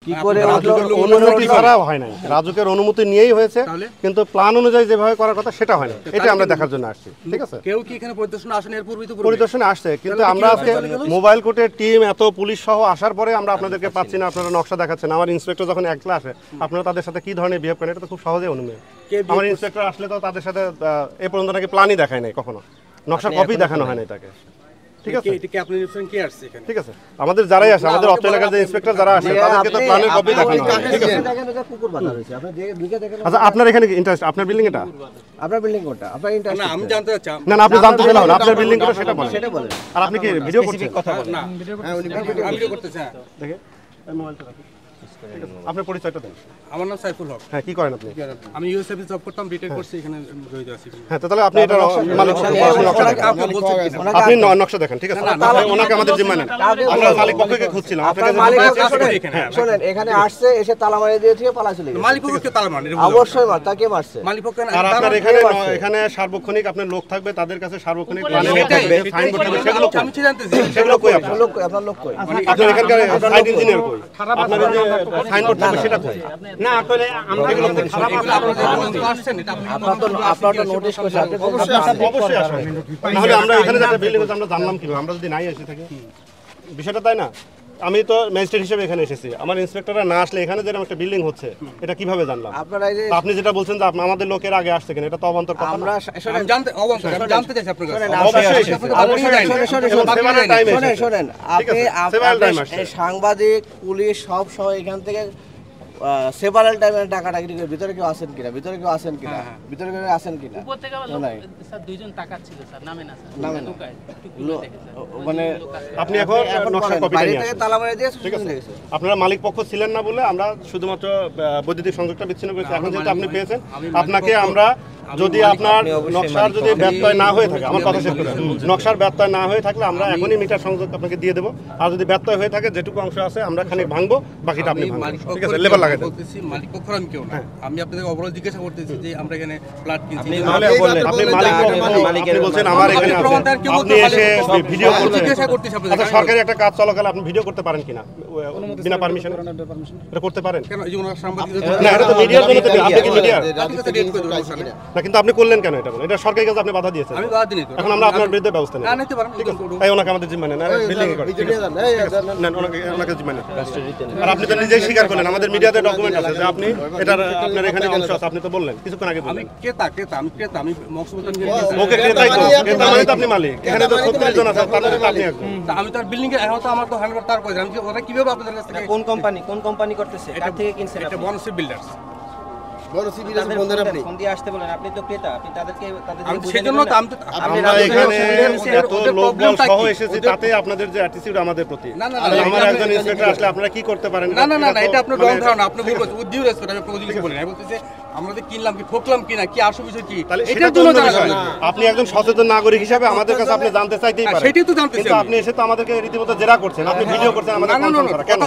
কি করে অনুমতি ছাড়া হয় নাই, রাজুকের অনুমতি নিয়েই হয়েছে, কিন্তু প্ল্যান অনুযায়ী যেভাবে করার কথা সেটা হয় না। এটা আমরা দেখার জন্য আসছি। ঠিক আছে, কেউ কি এখানে পরিদর্শনে আসেন? এর পূর্বে তো পরিদর্শনে আসছে, কিন্তু আমরা আজকে মোবাইল কোর্টের টিম এত পুলিশ সহ আসার পরে আমরা আপনাদেরকে পাচ্ছি না। আপনারা নকশা দেখাচ্ছেন, আমার ইন্সপেক্টর যখন একলা আসে আপনারা তাদের সাথে কি ধরনের বিহেভ করেন এটা তো খুব সহজে অনুমেয়। আমার ইন্সপেক্টর আসলে তো তাদের সাথে এ পর্যন্ত নাকি প্ল্যানই দেখায় নাই, কখনো নকশার কপি দেখানো হয় নাই তাকে। ঠিক আছে, ঠিক আছে, আমাদের যারাই আসে, আমাদের অত্র এলাকার যে ইন্সপেক্টর যারা আসে তাদেরকে তো প্ল্যানের কপি দেখানো হয়। ঠিক আছে, আচ্ছা আপনার এখানে ইন্টারেস্ট, আপনার বিল্ডিং এটা, আপনার বিল্ডিং কোনটা? আপনার ইন্টারেস্ট না, আমি জানতে চাচ্ছি। না না, আপনি জানতে চাইলে আপনার বিল্ডিং কোনটা সেটা বলেন। আর আপনি কি ভিডিও করছেন? কথা বলেন না, আমি ভিডিও করতে চাই। দেখে মোবাইলটা রাখুন। আপনার পরিচয়টা দেন। আমার নাম সাইফুল হক। হ্যাঁ, কি করেন আপনি? আমি ইউএস অফিস জব করতাম, রিটায়ার করছি, এখানে জড়িত আছি। হ্যাঁ, তাহলে আপনি এটা মালিক আপনি নকশা দেখেন। ঠিক আছে, ওনাকে আমাদের জিম্মা নেন। আমরা মালিক পক্ষকে খুঁজছিলাম, আপনাকে শুনেন, এখানে আসছে, এসে তালা মারিয়ে দিয়ে দিয়ে পালা চলে গেছে। মালিক পক্ষকে তালা মারে, অবশ্যই মার, তাকে মারছে মালিক পক্ষ। আর আপনার এখানে সার্বক্ষণিক আপনার লোক থাকবে, তাদের কাছে সার্বক্ষণিক প্ল্যান থাকবে, ফাইন করতে হবে, সেগুলো আমি জানতেছি সেগুলো কই আপনার লোক কই? আপনার এখানকার সাইট ইঞ্জিনিয়ার কই? আপনার যে ফাইন করতে হবে সেটা কই? না, আসলে আমরা এগুলো আসছেন, এটা আপনার তো নোটিশ করছে, আপনি অবশ্যই আসেন। নাহলে আমরা এখানে একটা বিল্ডিং আছে, আমরা জানলাম কিভাবে? আমরা যদি নাই এসে থাকি বিষয়টা, তাই না? আমি তো ম্যাজিস্ট্রেট হিসেবে এখানে এসেছি, আমার ইন্সপেক্টররা না আসলে এখানে যেরকম একটা বিল্ডিং হচ্ছে এটা কিভাবে জানলাম? আপনি যেটা বলছেন যে আমাদের লোকের আগে আসছে কিনা, এটা তো অবান্তর কথা। আমরা জানতে চাইছি আপনার কাছে। শোনেন, আপনি সাংবাদিক, পুলিশ সব সময় এখান থেকে সেভারাল টাইমের ডাকাডাকি ভিতরে কেউ আসেন কিনা, ভিতরে কেউ আসেন কিনা, ভিতরে কেউ আসেন কিনা? উপর থেকে স্যার দুইজন তাকাচ্ছিল স্যার, নামে না স্যার, নামে না। মানে আপনি এখন নকশার কপিটা নিয়ে আসেন। তালা মারিয়ে দিয়ে ঠিক আছে, আপনারা মালিক পক্ষ ছিলেন না বলে আমরা শুধুমাত্র বৈদ্যুতিক সংযোগটা বিচ্ছিন্ন করেছি। এখন যেহেতু আপনি পেয়েছেন, আপনাকে আমরা, যদি আপনার নকশার যদি ব্যত্যয় না হয়ে থাকে, আমার কথা শেষ করে, নকশার ব্যত্যয় না হয়ে থাকলে আমরা এখনই মিটার সংযোগ আপনাকে দিয়ে দেবো। আর যদি ব্যত্যয় হয়ে থাকে, যেটুকু অংশ আছে আমরা খানিক ভাঙবো, বাকিটা আপনি ভাঙবেন। ঠিক আছে, লেবার লাগাই দেন। মালিক পক্ষ আমি কেউ না, আমি আপনাদের অবরোধ জিজ্ঞাসা করতেছি যে আমরা এখানে ফ্ল্যাট কিনছি। আপনি মালিক বলছেন আমার এখানে আছে, আপনি এসে ভিডিও করছেন। আচ্ছা, সরকারি একটা কাজ চলাকালে আপনি ভিডিও করতে পারেন কিনা বিনা পারমিশনে? এটা করতে পারেন কেন? এই যে ওনার সাংবাদিক না, এটা তো মিডিয়ার জন্য তো, আপনি কি মিডিয়ার না? কিন্তু আপনি করলেন কেন এটা? এটা সরকারি কাজ, আপনি বাধা দিয়েছেন। আমি বাধা দিইনি তো। এখন আমরা আপনার বিরুদ্ধে ব্যবস্থা নেব। না, নিতে পারেন। ঠিক আছে, তাই ওনাকে আমাদের জিম্মা নেন, বিল্ডিং এ করেন। নেন ওনাকে জিম্মা নেন। আর আপনি তো নিজেই স্বীকার করলেন, আমাদের মিডিয়াতে ডকুমেন্ট আছে যে আপনি এটার, আপনার এখানে অংশ আছে, আপনি তো বললেন কিছুক্ষণ আগে বললেন। আমি ক্রেতা, আমি মকসুদুল ওকে, ক্রেতাই তো, ক্রেতা মানে তো আপনি মালিক। এখানে তো 36 জন আছে, তার মধ্যে আপনি একজন। আমি তার বিল্ডিং এর এখন তো আমার তো হ্যান্ডওভার তার করে, আমি ওরা কিভাবে আপনাদের কাছ থেকে? কোন কোম্পানি করতেছে, কার থেকে কিনছেন? এটা বনসি বিল্ডার্স। ফোন দিয়ে আসতে বলেন, আপনি তো ক্রেতা, আপনি তাদের আমি সেজন্য তো আমরা এখানে এত লোকবল সহ এসেছি, তাতে আপনাদের যে অ্যাটিটিউড আমাদের প্রতি। আমার একজন ইন্সপেক্টর আসলে আপনারা কি করতে পারেন? না, এটা আপনার রং ধারণা। আপনি বলবেন উদ্যোগ রেসপেক্ট, আমি কোনো কিছু বলি না। আমি বলতেছি আমরা যে কিনলাম কি, ঠকলাম কিনা, কি আসল বিষয় কি, এটা তো আপনি একজন সচেতন নাগরিক হিসেবে আমাদের কাছে আপনি জানতে চাইতেই পারেন। সেটাই তো জানতে চাই। কিন্তু আপনি এসে তো আমাদেরকে রীতিমতো জেরা করছেন, আপনি ভিডিও করছেন আমাদের কনফার্ম করা কেন?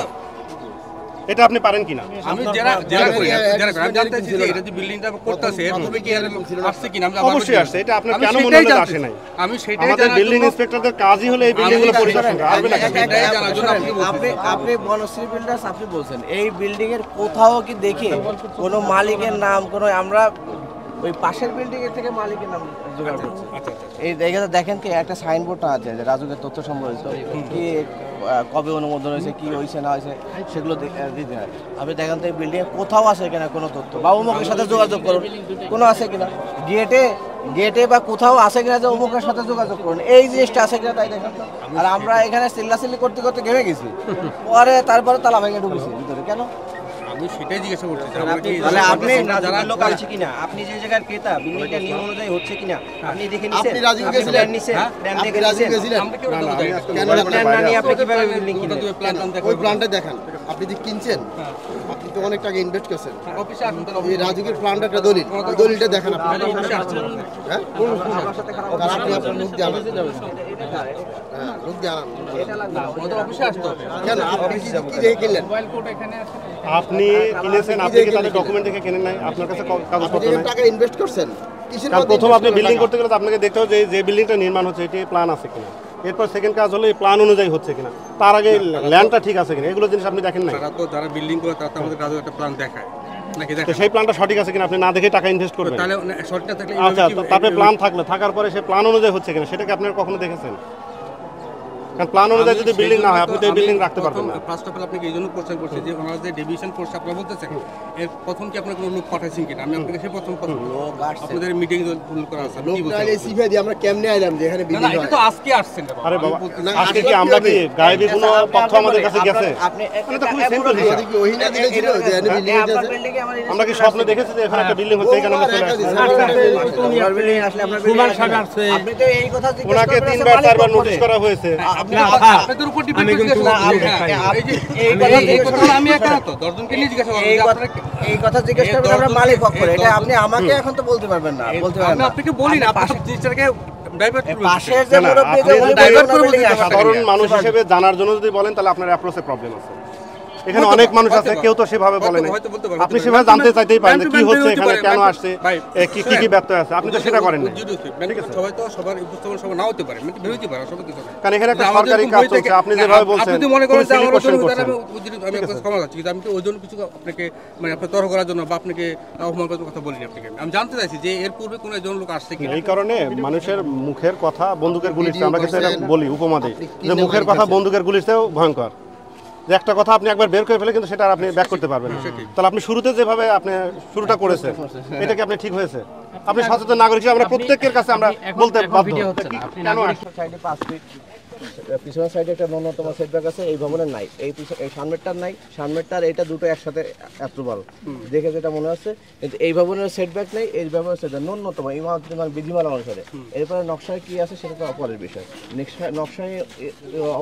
এটা আপনি পারেন কিনা? আমি জেরা করি, আমি জানতে চাইছি যে এটা যে বিল্ডিংটা করতেছে এর তবে কি আসছে কিনা। আমি অবশ্যই আসছে, এটা আপনার কেন মনে হয় আসে নাই? আমি সেটাই আমাদের বিল্ডিং ইন্সপেক্টরদের কাজই হলো এই বিল্ডিংগুলো পরিদর্শন করা। আপনি বনশ্রী বিল্ডার্স, আপনি বলছেন এই বিল্ডিং এর কোথাও কি দেখে কোনো মালিকের নাম, কোনো আমরা ওই পাশের বিল্ডিং এর থেকে মালিকের নাম জোগাড় করছি। এই দেখেন কি একটা সাইনবোর্ডটা আছে যে রাজুকের তথ্য সম্বলিত, কি কবে অনুমোদন হয়েছে, কি হয়েছে না হয়েছে, সেগুলো দিতে হয়। আপনি দেখেন তো এই বিল্ডিংয়ে কোথাও আছে কিনা কোনো তথ্য, বা অমুকের সাথে যোগাযোগ করুন, কোনো আছে কিনা গেটে বা কোথাও আছে কিনা যে অমুকের সাথে যোগাযোগ করুন, এই জিনিসটা আছে কিনা তাই দেখেন। আর আমরা এখানে চিল্লাচিল্লি করতে করতে ঘেমে গেছি, পরে তারপরে তালা ভেঙে ঢুকেছি ভিতরে। কেন? আমি সেটাই জিজ্ঞাসা করছি। তাহলে আপনি রাজুকের লোক আছে কিনা, আপনি যে জায়গার ক্রেতা, বিল্ডিংটা নিয়ম অনুযায়ী হচ্ছে কিনা আপনি দেখে নিছেন? আপনি রাজুকে গেছিলেন? প্ল্যান দেখে নিছেন? প্ল্যান না নিয়ে আপনি কিভাবে বিল্ডিং কিনলেন? ওই প্ল্যানটা দেখান, আপনি যে কিনছেন, আপনি তো অনেক টাকা ইনভেস্ট করছেন। অফিসে আসুন, এই রাজুকের প্ল্যানটা একটা দলিল, ওই দলিলটা দেখান আপনি। হ্যাঁ, আপনি আপনার মুখ দিয়ে আনান। হ্যাঁ, মুখ দিয়ে আনান। অফিসে আসতে হবে। কেন আপনি কি দেখে কিনলেন? আপনি কিনেছেন, আপনি কি তাদের ডকুমেন্ট দেখে কিনেন নাই? আপনার কাছে কাগজপত্র নাই? টাকা ইনভেস্ট করছেন কিসের? প্রথম আপনি বিল্ডিং করতে গেলে তো আপনাকে দেখতে হবে যে বিল্ডিংটা নির্মাণ হচ্ছে এটি প্ল্যান আছে কিনা। এরপর সেকেন্ড কাজ হলো এই প্ল্যান অনুযায়ী হচ্ছে কিনা, তার আগে ল্যান্ডটা ঠিক আছে কিনা, এগুলো জিনিস আপনি দেখেন নাই। তারা তো যারা বিল্ডিং করে তারা তো আমাদের কাজে একটা প্ল্যান দেখায় নাকি তো দেখায় সেই প্ল্যানটা সঠিক আছে কিনা আপনি না দেখে টাকা ইনভেস্ট করবেন। তাহলে শর্টটা থাকলে আচ্ছা, তারপরে প্ল্যান থাকলে থাকার পরে সেই প্ল্যান অনুযায়ী হচ্ছে কিনা সেটাকে আপনারা কখনো দেখেছেন? কারণ প্ল্যান অনুযায়ী যদি বিল্ডিং না হয় আপনি তো এই বিল্ডিং রাখতে পারবেন না। ফার্স্ট অফ অল আপনাকে এই জন্য কোশ্চেন করছি যে ওনারা যে ডিভিশন ফোর্স আপনারা বলতেছেন এর প্রথম কি আপনারা কোনো লোক পাঠাইছেন কিনা? আমি আপনাকে সেই প্রথম আপনাদের মিটিং ফুল করা আছে লোক তাহলে সিফাই দিয়ে আমরা কেমনে আইলাম যে এখানে না বিল্ডিং এটা হয়? তো আজকে আসছেন না আরে বাবা, না, আজকে কি আমরা কি গায়েবী কোনো তথ্য আমাদের কাছে গেছে? আপনি মানে তো খুবই সিম্পল হিসাব। ওদিকে ওহিনা দিলে ছিল যে এখানে বিল্ডিং আছে। আপনার বিল্ডিং এ আমার আমরা কি স্বপ্নে দেখেছি যে এখানে একটা বিল্ডিং হচ্ছে এই কারণে আমরা চলে আসছি? আপনার বিল্ডিং আসলে আপনার বিল্ডিং আপনি তো এই কথা জিজ্ঞেস ওনাকে করবেন, 3বার মালিক 4বার পক্ষ নোটিশ থেকে। করা হয়েছে। আপনাদের উপর ডিপেন্ড আমি একা তো 10 জনকে নিয়ে জিজ্ঞাসা করব যে আপনারা এই কথা জিজ্ঞেস করবেন আমরা মালিক পক্ষ, এটা আপনি আমাকে এখন তো বলতে পারবেন না, বলতে পারবেন আমি না। আপনাকে বলি না আপনি জিনিসটাকে ডাইভার্ট করবেন পাশের যে না, না, মুরব্বি আপনি যে যদি উনি divert বলবেন করবো building যদি আসলে সাধারণ কি? মানুষ হিসেবে জানার জন্য যদি বলেন তাহলে আপনার অ্যাপ্রোচে প্রবলেম আছে। এখানে অনেক মানুষ আছে, কেউ তো সেভাবে বলে না। হয়তো বলতে পারবো, আপনি সেভাবে জানতে চাইতেই পারেন যে কি হচ্ছে এখানে, হতে পারে, কেন আসছে, ভাই, কি কি ব্যত্যয় আছে, আপনি তো সেটা করেন না। সবাই তো সবার উপস্থাপন সবার নাও হতে পারে, মানে বেরোতে পারে সব কিছু না। কারণ এখানে একটা আমাদের সরকারি এরকম কাজ বই থেকে- চলছে, আপনি যেভাবে বলছেন আপনি যদি মনে করেন যে খুবই আমার question ওজন করছেন। আমি আপনাকে ক্ষমা চাচ্ছি, কিন্তু আমি তো ওজন কিছু আপনাকে মানে আপনার তর্ক করার জন্য বা আপনাকে অপমান করার কথা বলিনি আপনাকে। আমি জানতে চাইছি যে এর পূর্বে কোনো একজন লোক আসছে কি এই কারণে মানুষের মুখের কথা বন্দুকের গুলির চেয়ে, আমরা কিন্তু এটা বলি উপমা দিই যে মুখের কথা বন্দুকের গুলির চেয়েও ভয়ঙ্কর। যে একটা কথা আপনি একবার বের করে ফেলে কিন্তু সেটা আর আপনি ব্যাক করতে পারবেন না। তাহলে আপনি শুরুতে যেভাবে আপনি শুরুটা করেছেন এটা কি আপনি ঠিক হয়েছে? আপনি সচেতন নাগরিক হিসেবে আমরা প্রত্যেকের কাছে আমরা বলতে বাধ্য। কেন আসছে? সাইডে 5 ফিট, পিছনের সাইডে একটা ন্যূনতম সেটব্যাক আছে, এই ভবনের নাই, এই এই সামনেরটার নাই, সামনেরটার এটা দুটো একসাথে অ্যাপ্রুভাল দেখে যেটা মনে হচ্ছে, কিন্তু এই ভবনের সেটব্যাক নেই, এই ভবনের সেটব্যাক ন্যূনতম ইমারত বিধিমালা অনুসারে। এরপরে নকশায় কি আছে সেটা তো অপরের বিষয়। নকশায়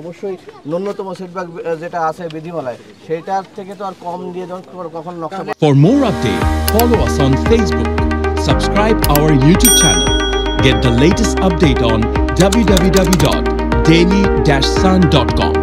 অবশ্যই ন্যূনতম সেটব্যাক যেটা আছে বিধিমালায় সেটার থেকে তো আর কম দিয়ে যখন কখন নকশা। For more updates, follow us on Facebook, subscribe our YouTube channel, get the latest update on www.daily-sun.com.